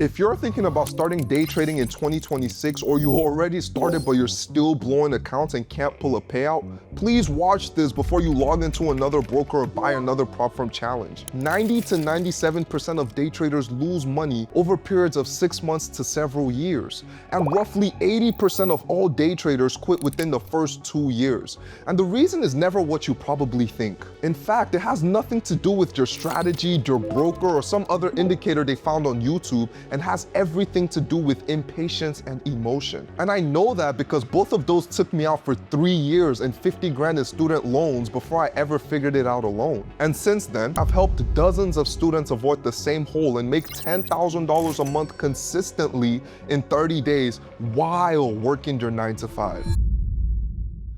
If you're thinking about starting day trading in 2026, or you already started but you're still blowing accounts and can't pull a payout, please watch this before you log into another broker or buy another prop firm challenge. 90 to 97% of day traders lose money over periods of 6 months to several years. And roughly 80% of all day traders quit within the first 2 years. And the reason is never what you probably think. In fact, it has nothing to do with your strategy, your broker, or some other indicator they found on YouTube, and has everything to do with impatience and emotion. And I know that because both of those took me out for 3 years and 50 grand in student loans before I ever figured it out alone. And since then, I've helped dozens of students avoid the same hole and make $10,000 a month consistently in 30 days while working your 9 to 5.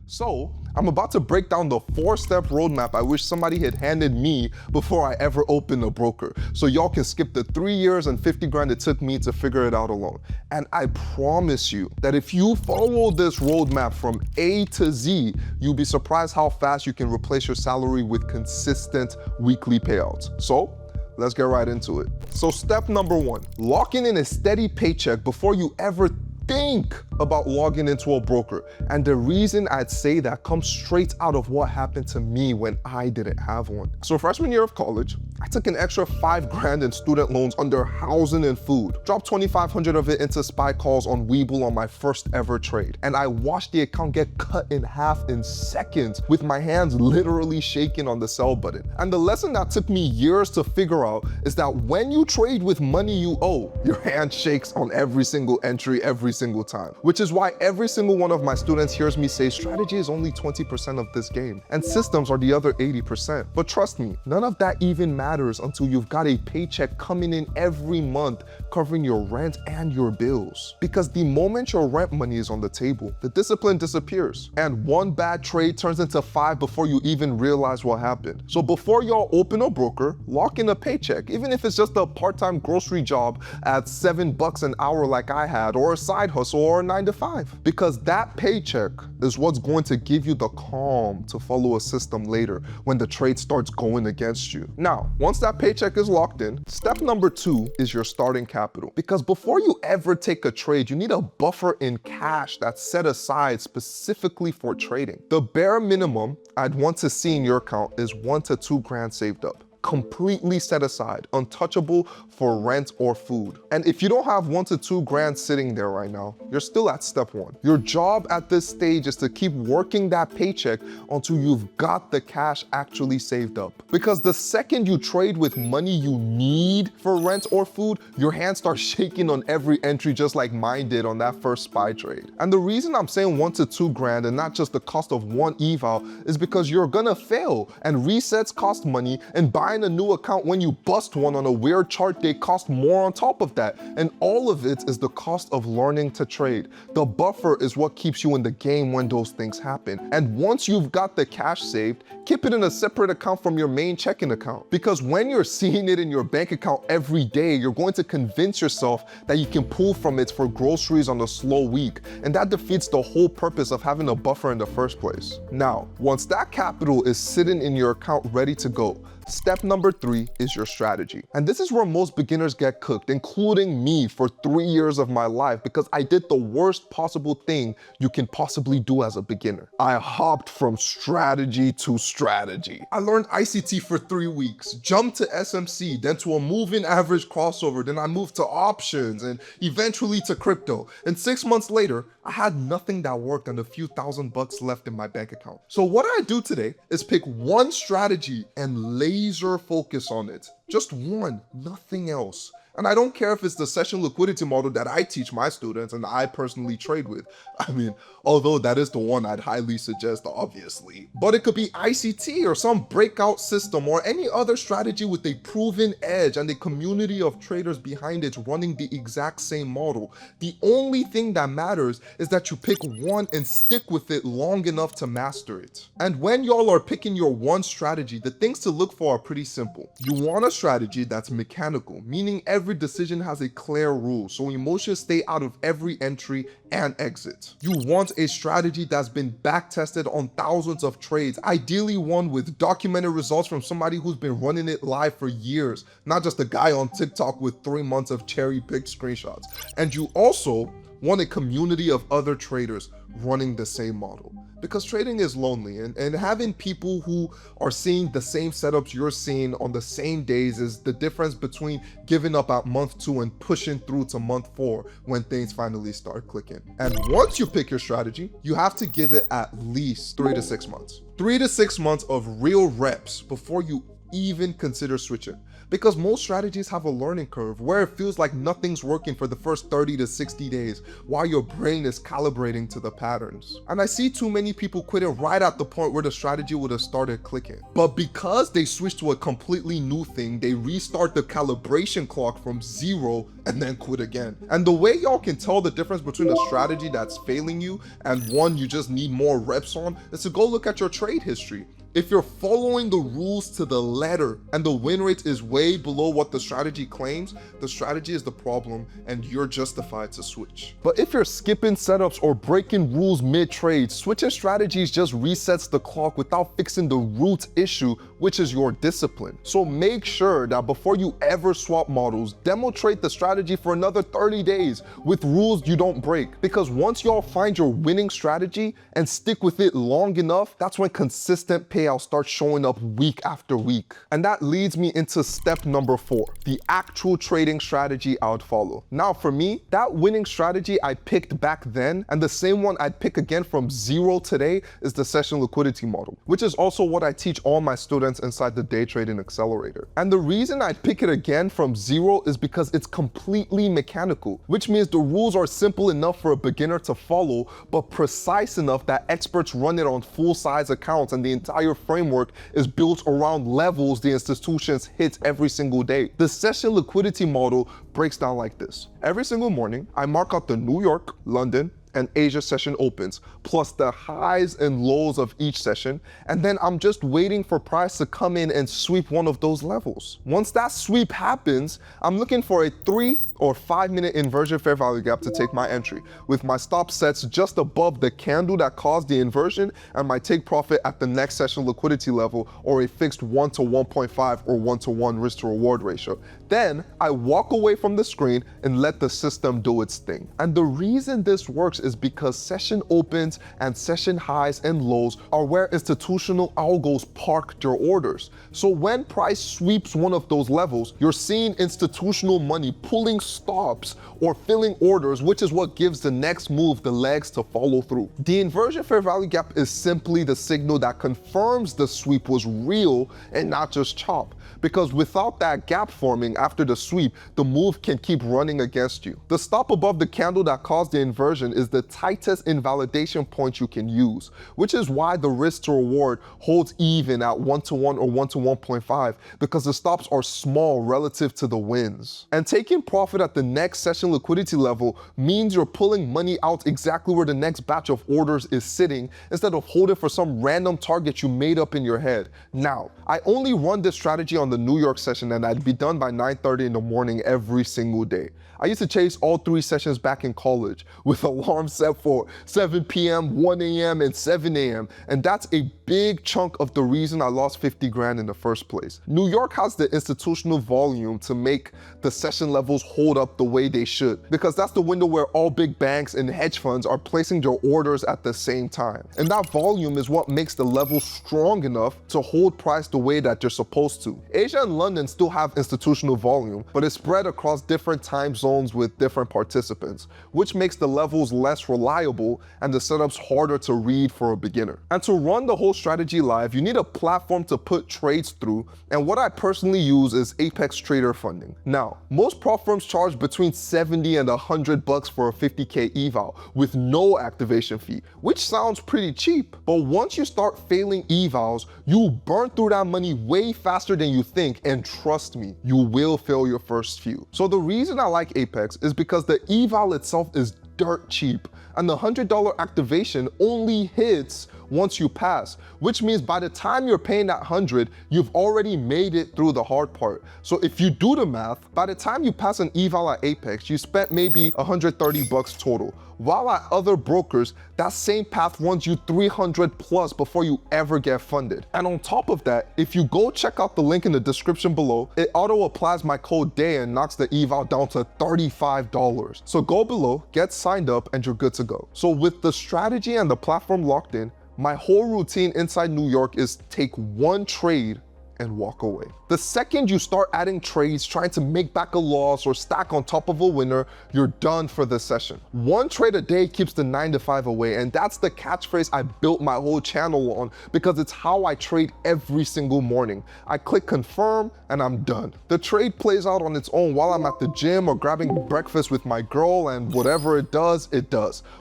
So, I'm about to break down the 4-step roadmap I wish somebody had handed me before I ever opened a broker, so y'all can skip the 3 years and 50 grand it took me to figure it out alone. And I promise you that if you follow this roadmap from A to Z, you'll be surprised how fast you can replace your salary with consistent weekly payouts. So, let's get right into it. So step number 1, locking in a steady paycheck before you ever think about logging into a broker. And the reason I'd say that comes straight out of what happened to me when I didn't have one. So freshman year of college, I took an extra 5 grand in student loans under housing and food, dropped 2,500 of it into spy calls on Webull on my first ever trade. And I watched the account get cut in half in seconds with my hands literally shaking on the sell button. And the lesson that took me years to figure out is that when you trade with money you owe, your hand shakes on every single entry every single time. Which is why every single one of my students hears me say strategy is only 20% of this game and systems are the other 80%. But trust me, none of that even matters until you've got a paycheck coming in every month covering your rent and your bills. Because the moment your rent money is on the table, the discipline disappears. And one bad trade turns into 5 before you even realize what happened. So before y'all open a broker, lock in a paycheck, even if it's just a part-time grocery job at $7 an hour like I had, or a side hustle, or a 9 to 5. Because that paycheck is what's going to give you the calm to follow a system later when the trade starts going against you. Now, once that paycheck is locked in, step number 2 is your starting capital. Because before you ever take a trade, you need a buffer in cash that's set aside specifically for trading. The bare minimum I'd want to see in your account is 1 to 2 grand saved up, completely set aside, untouchable for rent or food. And if you don't have 1 to 2 grand sitting there right now, you're still at step 1. Your job at this stage is to keep working that paycheck until you've got the cash actually saved up. Because the second you trade with money you need for rent or food, your hand starts shaking on every entry just like mine did on that first spy trade. And the reason I'm saying 1 to 2 grand and not just the cost of one eval is because you're gonna fail, and resets cost money, and buying a new account when you bust one on a weird chart day cost more on top of that. And all of it is the cost of learning to trade. The buffer is what keeps you in the game when those things happen. And once you've got the cash saved, keep it in a separate account from your main checking account. Because when you're seeing it in your bank account every day, you're going to convince yourself that you can pull from it for groceries on a slow week. And that defeats the whole purpose of having a buffer in the first place. Now, once that capital is sitting in your account ready to go, step number 3 is your strategy. And this is where most beginners get cooked, including me for 3 years of my life, because I did the worst possible thing you can possibly do as a beginner. I hopped from strategy to strategy. I learned ICT for 3 weeks, jumped to SMC, then to a moving average crossover, then I moved to options and eventually to crypto. And 6 months later, I had nothing that worked and a few $1,000 left in my bank account. So what I do today is pick one strategy and laser focus on it. Just one, nothing else. And I don't care if it's the session liquidity model that I teach my students and I personally trade with. I mean, although that is the one I'd highly suggest, obviously. But it could be ICT or some breakout system or any other strategy with a proven edge and a community of traders behind it running the exact same model. The only thing that matters is that you pick one and stick with it long enough to master it. And when y'all are picking your one strategy, the things to look for are pretty simple. You want a strategy that's mechanical, meaning every every decision has a clear rule, so emotions stay out of every entry and exit. You want a strategy that's been back-tested on thousands of trades, ideally one with documented results from somebody who's been running it live for years, not just a guy on TikTok with 3 months of cherry-picked screenshots. And you also want a community of other traders running the same model. Because trading is lonely, and having people who are seeing the same setups you're seeing on the same days is the difference between giving up at month 2 and pushing through to month 4 when things finally start clicking. And once you pick your strategy, you have to give it at least 3 to 6 months. 3 to 6 months of real reps before you even consider switching. Because most strategies have a learning curve where it feels like nothing's working for the first 30 to 60 days while your brain is calibrating to the patterns. And I see too many people quitting right at the point where the strategy would have started clicking. But because they switch to a completely new thing, they restart the calibration clock from 0 and then quit again. And the way y'all can tell the difference between a strategy that's failing you and one you just need more reps on is to go look at your trade history. If you're following the rules to the letter and the win rate is way below what the strategy claims, the strategy is the problem and you're justified to switch. But if you're skipping setups or breaking rules mid-trade, switching strategies just resets the clock without fixing the root issue, which is your discipline. So make sure that before you ever swap models, demo trade the strategy for another 30 days with rules you don't break. Because once y'all find your winning strategy and stick with it long enough, that's when consistent payouts start showing up week after week. And that leads me into step number 4, the actual trading strategy I would follow. Now for me, that winning strategy I picked back then and the same one I'd pick again from 0 today is the session liquidity model, which is also what I teach all my students inside the day trading accelerator. And the reason I pick it again from 0 is because it's completely mechanical, which means the rules are simple enough for a beginner to follow, but precise enough that experts run it on full-size accounts, and the entire framework is built around levels the institutions hit every single day. The session liquidity model breaks down like this. Every single morning, I mark out the New York, London, and Asia session opens, plus the highs and lows of each session, and then I'm just waiting for price to come in and sweep one of those levels. Once that sweep happens, I'm looking for a 3 or 5 minute inversion fair value gap to take my entry, with my stop sets just above the candle that caused the inversion and my take profit at the next session liquidity level, or a fixed 1 to 1.5 or 1 to 1 risk to reward ratio. Then I walk away from the screen and let the system do its thing. And the reason this works is because session opens and session highs and lows are where institutional algos park their orders. So when price sweeps one of those levels, you're seeing institutional money pulling stops or filling orders, which is what gives the next move the legs to follow through. The inversion fair value gap is simply the signal that confirms the sweep was real and not just chop. Because without that gap forming after the sweep, the move can keep running against you. The stop above the candle that caused the inversion is the tightest invalidation point you can use, which is why the risk to reward holds even at 1 to 1 or 1 to 1.5, because the stops are small relative to the wins. And taking profit at the next session liquidity level means you're pulling money out exactly where the next batch of orders is sitting, instead of holding for some random target you made up in your head. Now, I only run this strategy on the New York session, and I'd be done by 9:30 in the morning every single day. I used to chase all 3 sessions back in college with alarms set for 7 p.m., 1 a.m., and 7 a.m. And that's a big chunk of the reason I lost 50 grand in the first place. New York has the institutional volume to make the session levels hold up the way they should, because that's the window where all big banks and hedge funds are placing their orders at the same time. And that volume is what makes the level strong enough to hold price the way that they're supposed to. Asia and London still have institutional volume, but it's spread across different time zones with different participants, which makes the levels less reliable and the setups harder to read for a beginner. And to run the whole strategy live, you need a platform to put trades through, and what I personally use is Apex Trader Funding. Now, most prop firms charge between 70 and 100 bucks for a 50K eval with no activation fee, which sounds pretty cheap. But once you start failing evals, you burn through that money way faster than you think, and trust me, you will fail your first few. So the reason I like Apex is because the eval itself is dirt cheap, and the $100 activation only hits once you pass, which means by the time you're paying that 100, you've already made it through the hard part. So if you do the math, by the time you pass an eval at Apex, you spent maybe 130 bucks total. While at other brokers, that same path runs you 300 plus before you ever get funded. And on top of that, if you go check out the link in the description below, it auto applies my code DAY and knocks the eval down to $35. So go below, get signed up, and you're good to go. So with the strategy and the platform locked in, my whole routine inside New York is take one trade and walk away. The second you start adding trades, trying to make back a loss or stack on top of a winner, you're done for the session. One trade a day keeps the 9 to 5 away, and that's the catchphrase I built my whole channel on because it's how I trade every single morning. I click confirm and I'm done. The trade plays out on its own while I'm at the gym or grabbing breakfast with my girl, and whatever it does,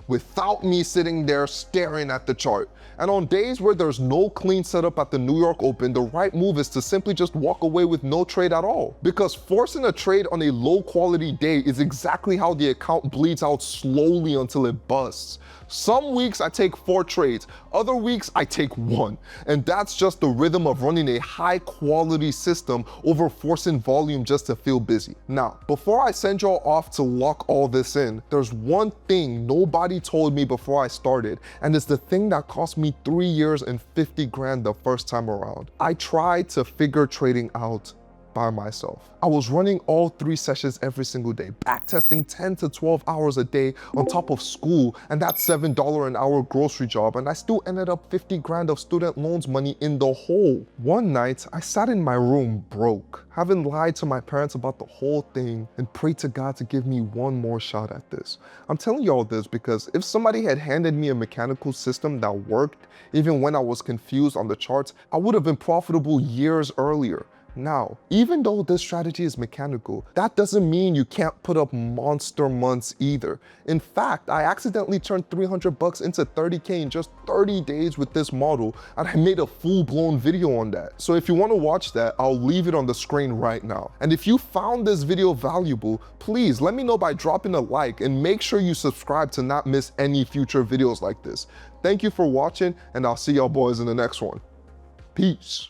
without me sitting there staring at the chart. And on days where there's no clean setup at the New York Open, the right move is to simply just walk away with no trade at all. Because forcing a trade on a low quality day is exactly how the account bleeds out slowly until it busts. Some weeks I take 4 trades, other weeks I take 1. And that's just the rhythm of running a high quality system over forcing volume just to feel busy. Now, before I send y'all off to lock all this in, there's one thing nobody told me before I started, and it's the thing that cost me 3 years and 50 grand the first time around. I tried to figure trading out by myself. I was running all 3 sessions every single day, backtesting 10 to 12 hours a day on top of school and that $7 an hour grocery job, and I still ended up 50 grand of student loans money in the hole. One night, I sat in my room broke, having lied to my parents about the whole thing and prayed to God to give me one more shot at this. I'm telling you all this because if somebody had handed me a mechanical system that worked, even when I was confused on the charts, I would have been profitable years earlier. Now, even though this strategy is mechanical, that doesn't mean you can't put up monster months either. In fact, I accidentally turned 300 bucks into 30K in just 30 days with this model, and I made a full-blown video on that. So if you want to watch that, I'll leave it on the screen right now. And if you found this video valuable, please let me know by dropping a like and make sure you subscribe to not miss any future videos like this. Thank you for watching, and I'll see y'all boys in the next one. Peace.